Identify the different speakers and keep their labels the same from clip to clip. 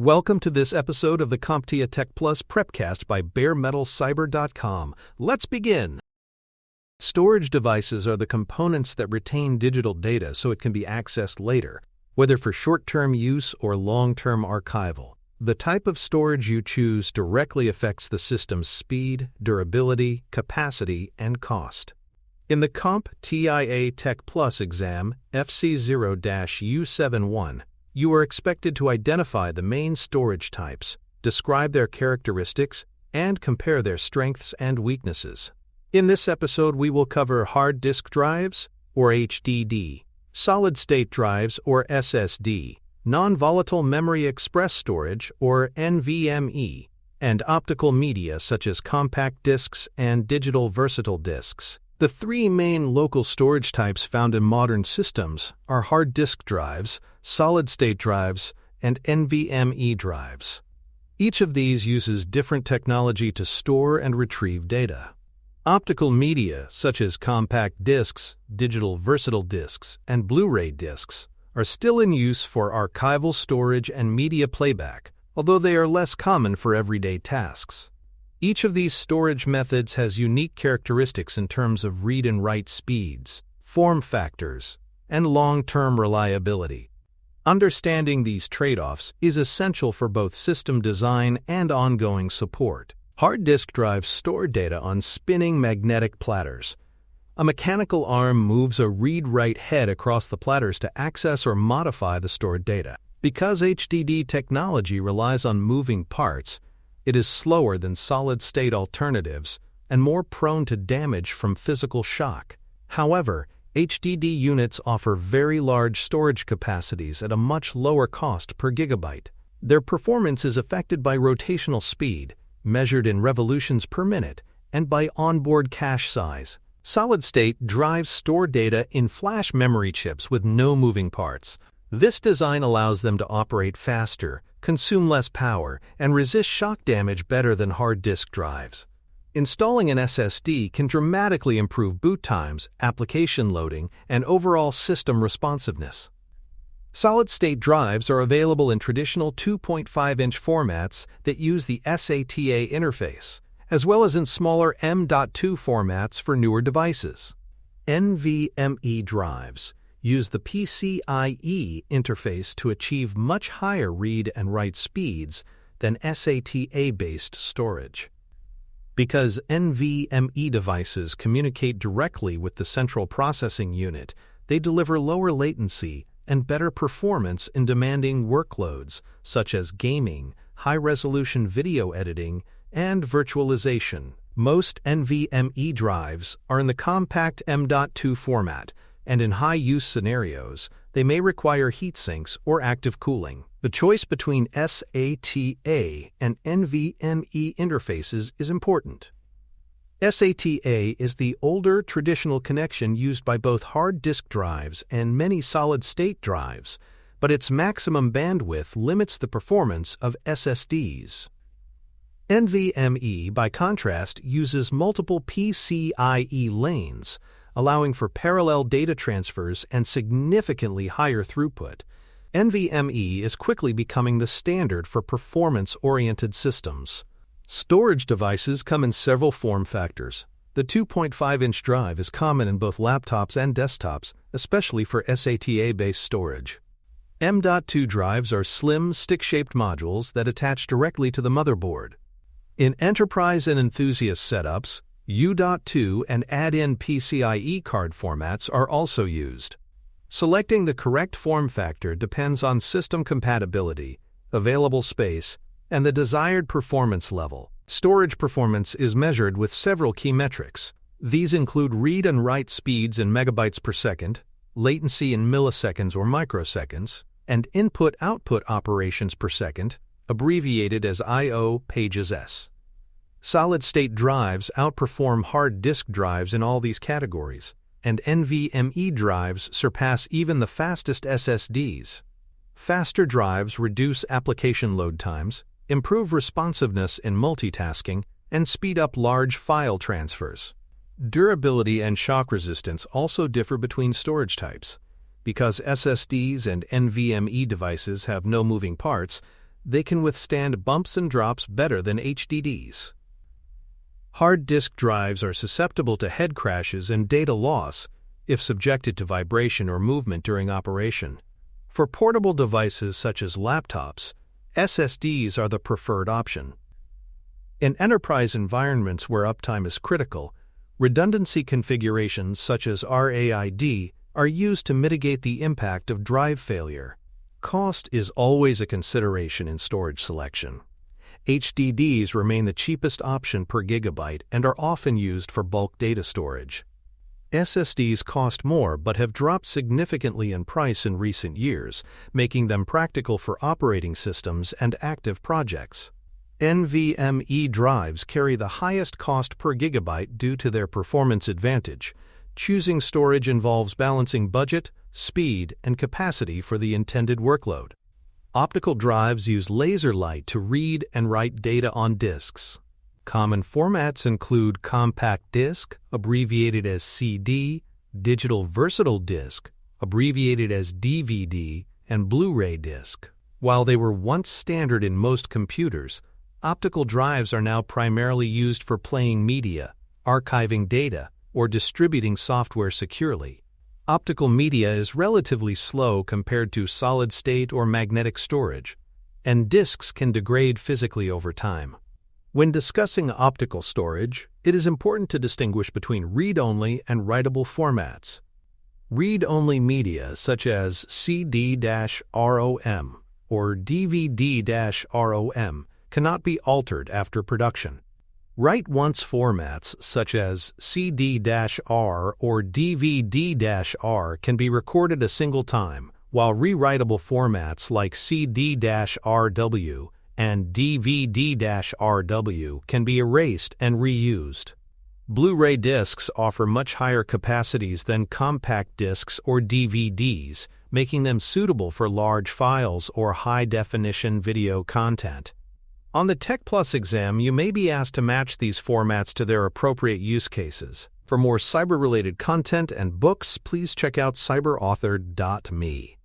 Speaker 1: Welcome to this episode of the CompTIA Tech Plus Prepcast by baremetalcyber.com. Let's begin. Storage devices are the components that retain digital data so it can be accessed later, whether for short-term use or long-term archival. The type of storage you choose directly affects the system's speed, durability, capacity, and cost. In the CompTIA Tech Plus exam, FC0-U71, you are expected to identify the main storage types, describe their characteristics, and compare their strengths and weaknesses. In this episode, we will cover hard disk drives, or HDD, solid-state drives, or SSD, non-volatile memory express storage, or NVMe, and optical media such as compact disks and digital versatile disks. The three main local storage types found in modern systems are hard disk drives, solid-state drives, and NVMe drives. Each of these uses different technology to store and retrieve data. Optical media, such as compact disks, digital versatile disks, and Blu-ray disks, are still in use for archival storage and media playback, although they are less common for everyday tasks. Each of these storage methods has unique characteristics in terms of read and write speeds, form factors, and long-term reliability. Understanding these trade-offs is essential for both system design and ongoing support. Hard disk drives store data on spinning magnetic platters. A mechanical arm moves a read-write head across the platters to access or modify the stored data. Because HDD technology relies on moving parts, it is slower than solid-state alternatives and more prone to damage from physical shock. However, HDD units offer very large storage capacities at a much lower cost per gigabyte. Their performance is affected by rotational speed, measured in revolutions per minute, and by onboard cache size. Solid-state drives store data in flash memory chips with no moving parts. This design allows them to operate faster, consume less power, and resist shock damage better than hard disk drives. Installing an SSD can dramatically improve boot times, application loading, and overall system responsiveness. Solid-state drives are available in traditional 2.5-inch formats that use the SATA interface, as well as in smaller M.2 formats for newer devices. NVMe drives use the PCIe interface to achieve much higher read and write speeds than SATA-based storage. Because NVMe devices communicate directly with the central processing unit, they deliver lower latency and better performance in demanding workloads such as gaming, high-resolution video editing, and virtualization. Most NVMe drives are in the compact M.2 format, and in high-use scenarios, they may require heat sinks or active cooling. The choice between SATA and NVMe interfaces is important. SATA is the older traditional connection used by both hard disk drives and many solid-state drives, but its maximum bandwidth limits the performance of SSDs. NVMe, by contrast, uses multiple PCIe lanes, allowing for parallel data transfers and significantly higher throughput. NVMe is quickly becoming the standard for performance-oriented systems. Storage devices come in several form factors. The 2.5-inch drive is common in both laptops and desktops, especially for SATA-based storage. M.2 drives are slim, stick-shaped modules that attach directly to the motherboard. In enterprise and enthusiast setups, U.2 and add-in PCIe card formats are also used. Selecting the correct form factor depends on system compatibility, available space, and the desired performance level. Storage performance is measured with several key metrics. These include read and write speeds in megabytes per second, latency in milliseconds or microseconds, and input-output operations per second, abbreviated as I/O pages S. Solid-state drives outperform hard disk drives in all these categories, and NVMe drives surpass even the fastest SSDs. Faster drives reduce application load times, improve responsiveness in multitasking, and speed up large file transfers. Durability and shock resistance also differ between storage types. Because SSDs and NVMe devices have no moving parts, they can withstand bumps and drops better than HDDs. Hard disk drives are susceptible to head crashes and data loss if subjected to vibration or movement during operation. For portable devices such as laptops, SSDs are the preferred option. In enterprise environments where uptime is critical, redundancy configurations such as RAID are used to mitigate the impact of drive failure. Cost is always a consideration in storage selection. HDDs remain the cheapest option per gigabyte and are often used for bulk data storage. SSDs cost more but have dropped significantly in price in recent years, making them practical for operating systems and active projects. NVMe drives carry the highest cost per gigabyte due to their performance advantage. Choosing storage involves balancing budget, speed, and capacity for the intended workload. Optical drives use laser light to read and write data on disks. Common formats include compact disc, abbreviated as CD, digital versatile disc, abbreviated as DVD, and Blu-ray disc. While they were once standard in most computers, optical drives are now primarily used for playing media, archiving data, or distributing software securely. Optical media is relatively slow compared to solid-state or magnetic storage, and disks can degrade physically over time. When discussing optical storage, it is important to distinguish between read-only and writable formats. Read-only media such as CD-ROM or DVD-ROM cannot be altered after production. Write-once formats such as CD-R or DVD-R can be recorded a single time, while rewritable formats like CD-RW and DVD-RW can be erased and reused. Blu-ray discs offer much higher capacities than compact discs or DVDs, making them suitable for large files or high-definition video content. On the Tech Plus exam, you may be asked to match these formats to their appropriate use cases. For more cyber-related content and books, please check out cyberauthor.me.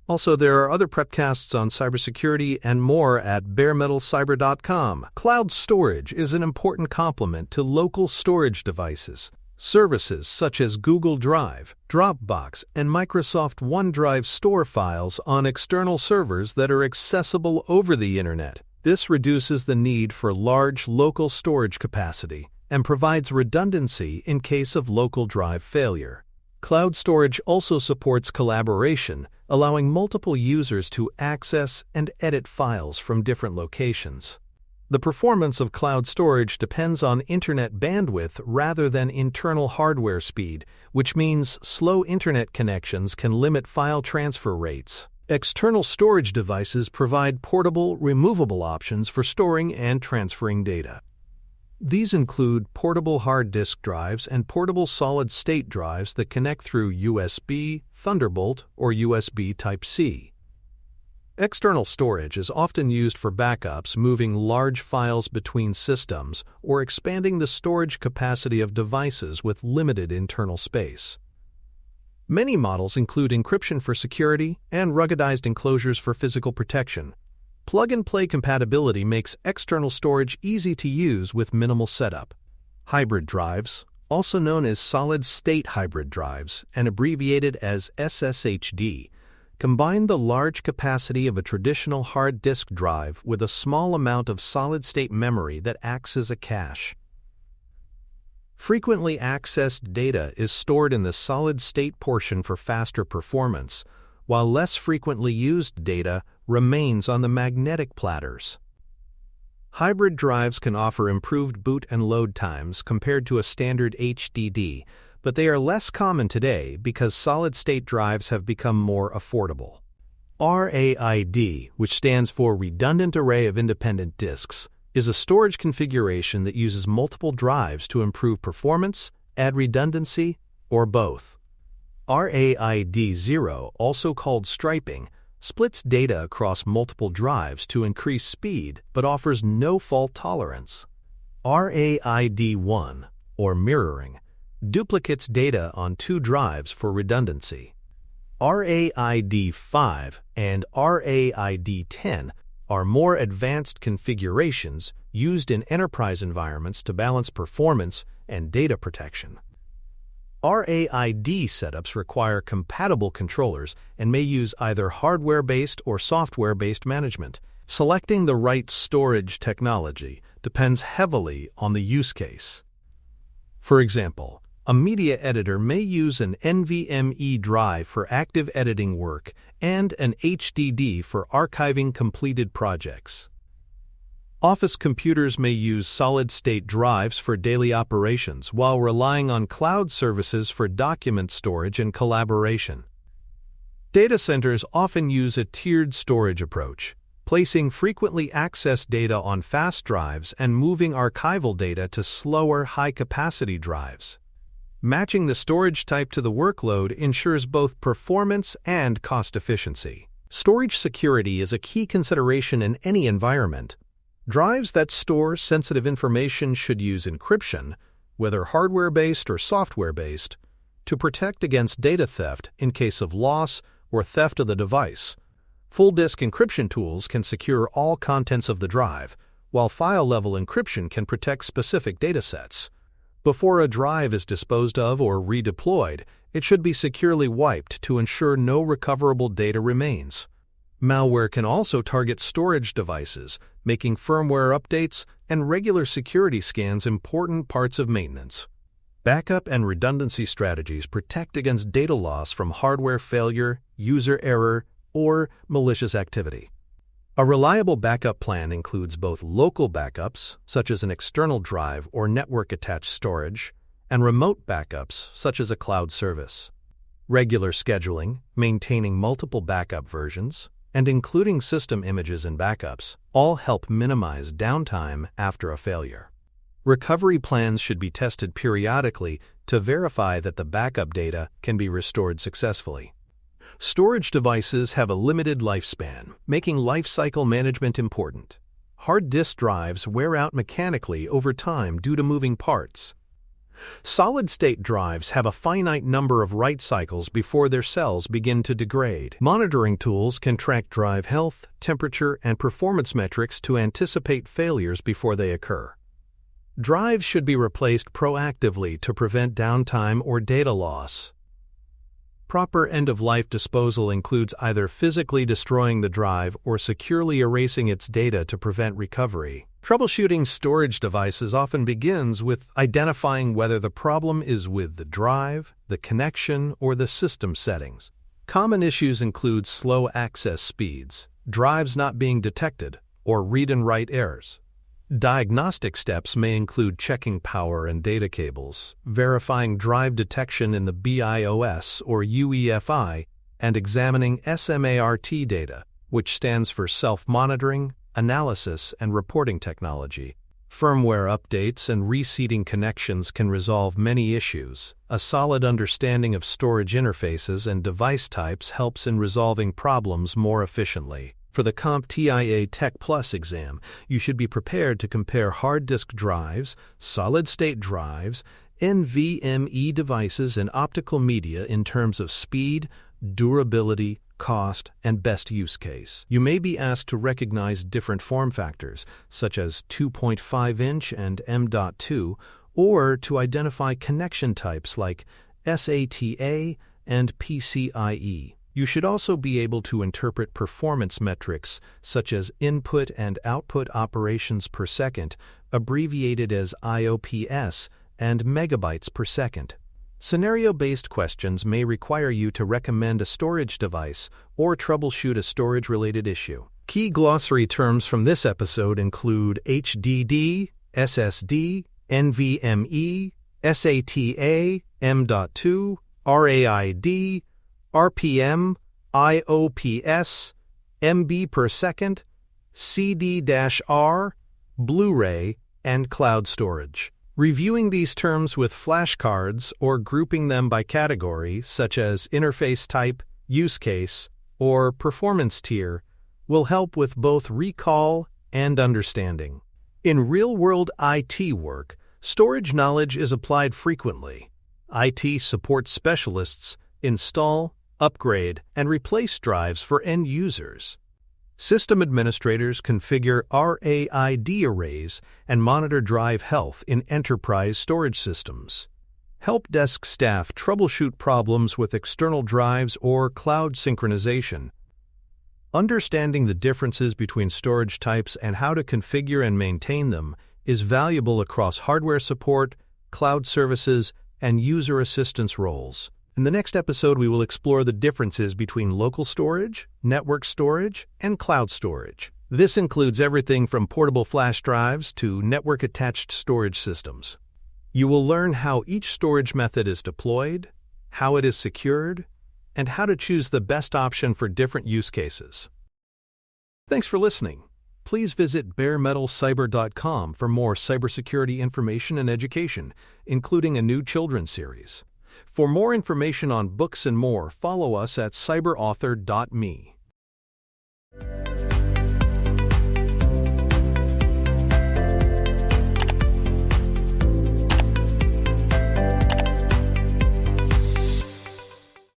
Speaker 1: Also, there are other prepcasts on cybersecurity and more at baremetalcyber.com. Cloud storage is an important complement to local storage devices. Services such as Google Drive, Dropbox, and Microsoft OneDrive store files on external servers that are accessible over the Internet. This reduces the need for large local storage capacity and provides redundancy in case of local drive failure. Cloud storage also supports collaboration, allowing multiple users to access and edit files from different locations. The performance of cloud storage depends on internet bandwidth rather than internal hardware speed, which means slow internet connections can limit file transfer rates. External storage devices provide portable, removable options for storing and transferring data. These include portable hard disk drives and portable solid-state drives that connect through USB, Thunderbolt, or USB Type-C. External storage is often used for backups, moving large files between systems, or expanding the storage capacity of devices with limited internal space. Many models include encryption for security and ruggedized enclosures for physical protection. Plug-and-play compatibility makes external storage easy to use with minimal setup. Hybrid drives, also known as solid-state hybrid drives and abbreviated as SSHD, combine the large capacity of a traditional hard disk drive with a small amount of solid-state memory that acts as a cache. Frequently accessed data is stored in the solid-state portion for faster performance, while less frequently used data remains on the magnetic platters. Hybrid drives can offer improved boot and load times compared to a standard HDD, but they are less common today because solid-state drives have become more affordable. RAID, which stands for Redundant Array of Independent Disks, is a storage configuration that uses multiple drives to improve performance, add redundancy, or both. RAID-0, also called striping, splits data across multiple drives to increase speed but offers no fault tolerance. RAID-1, or mirroring, duplicates data on two drives for redundancy. RAID-5 and RAID-10 are more advanced configurations used in enterprise environments to balance performance and data protection. RAID setups require compatible controllers and may use either hardware-based or software-based management. Selecting the right storage technology depends heavily on the use case. For example, a media editor may use an NVMe drive for active editing work and an HDD for archiving completed projects. Office computers may use solid-state drives for daily operations while relying on cloud services for document storage and collaboration. Data centers often use a tiered storage approach, placing frequently accessed data on fast drives and moving archival data to slower, high-capacity drives. Matching the storage type to the workload ensures both performance and cost efficiency. Storage security is a key consideration in any environment. Drives that store sensitive information should use encryption, whether hardware-based or software-based, to protect against data theft in case of loss or theft of the device. Full disk encryption tools can secure all contents of the drive, while file-level encryption can protect specific datasets. Before a drive is disposed of or redeployed, it should be securely wiped to ensure no recoverable data remains. Malware can also target storage devices, making firmware updates and regular security scans important parts of maintenance. Backup and redundancy strategies protect against data loss from hardware failure, user error, or malicious activity. A reliable backup plan includes both local backups, such as an external drive or network-attached storage, and remote backups, such as a cloud service. Regular scheduling, maintaining multiple backup versions, and including system images and backups all help minimize downtime after a failure. Recovery plans should be tested periodically to verify that the backup data can be restored successfully. Storage devices have a limited lifespan, making lifecycle management important. Hard disk drives wear out mechanically over time due to moving parts. Solid-state drives have a finite number of write cycles before their cells begin to degrade. Monitoring tools can track drive health, temperature, and performance metrics to anticipate failures before they occur. Drives should be replaced proactively to prevent downtime or data loss. Proper end-of-life disposal includes either physically destroying the drive or securely erasing its data to prevent recovery. Troubleshooting storage devices often begins with identifying whether the problem is with the drive, the connection, or the system settings. Common issues include slow access speeds, drives not being detected, or read and write errors. Diagnostic steps may include checking power and data cables, verifying drive detection in the BIOS or UEFI, and examining SMART data, which stands for Self-Monitoring, Analysis, and Reporting Technology. Firmware updates and reseating connections can resolve many issues. A solid understanding of storage interfaces and device types helps in resolving problems more efficiently. For the CompTIA Tech Plus exam, you should be prepared to compare hard disk drives, solid-state drives, NVMe devices, and optical media in terms of speed, durability, cost, and best use case. You may be asked to recognize different form factors, such as 2.5-inch and M.2, or to identify connection types like SATA and PCIe. You should also be able to interpret performance metrics such as input and output operations per second, abbreviated as IOPS, and megabytes per second. Scenario-based questions may require you to recommend a storage device or troubleshoot a storage-related issue. Key glossary terms from this episode include HDD, SSD, NVMe, SATA, M.2, RAID, RPM, IOPS, MB per second, CD-R, Blu-ray, and cloud storage. Reviewing these terms with flashcards or grouping them by category, such as interface type, use case, or performance tier, will help with both recall and understanding. In real-world IT work, storage knowledge is applied frequently. IT support specialists install, upgrade, and replace drives for end users. System administrators configure RAID arrays and monitor drive health in enterprise storage systems. Help desk staff troubleshoot problems with external drives or cloud synchronization. Understanding the differences between storage types and how to configure and maintain them is valuable across hardware support, cloud services, and user assistance roles. In the next episode, we will explore the differences between local storage, network storage, and cloud storage. This includes everything from portable flash drives to network-attached storage systems. You will learn how each storage method is deployed, how it is secured, and how to choose the best option for different use cases. Thanks for listening. Please visit baremetalcyber.com for more cybersecurity information and education, including a new children's series. For more information on books and more, follow us at cyberauthor.me.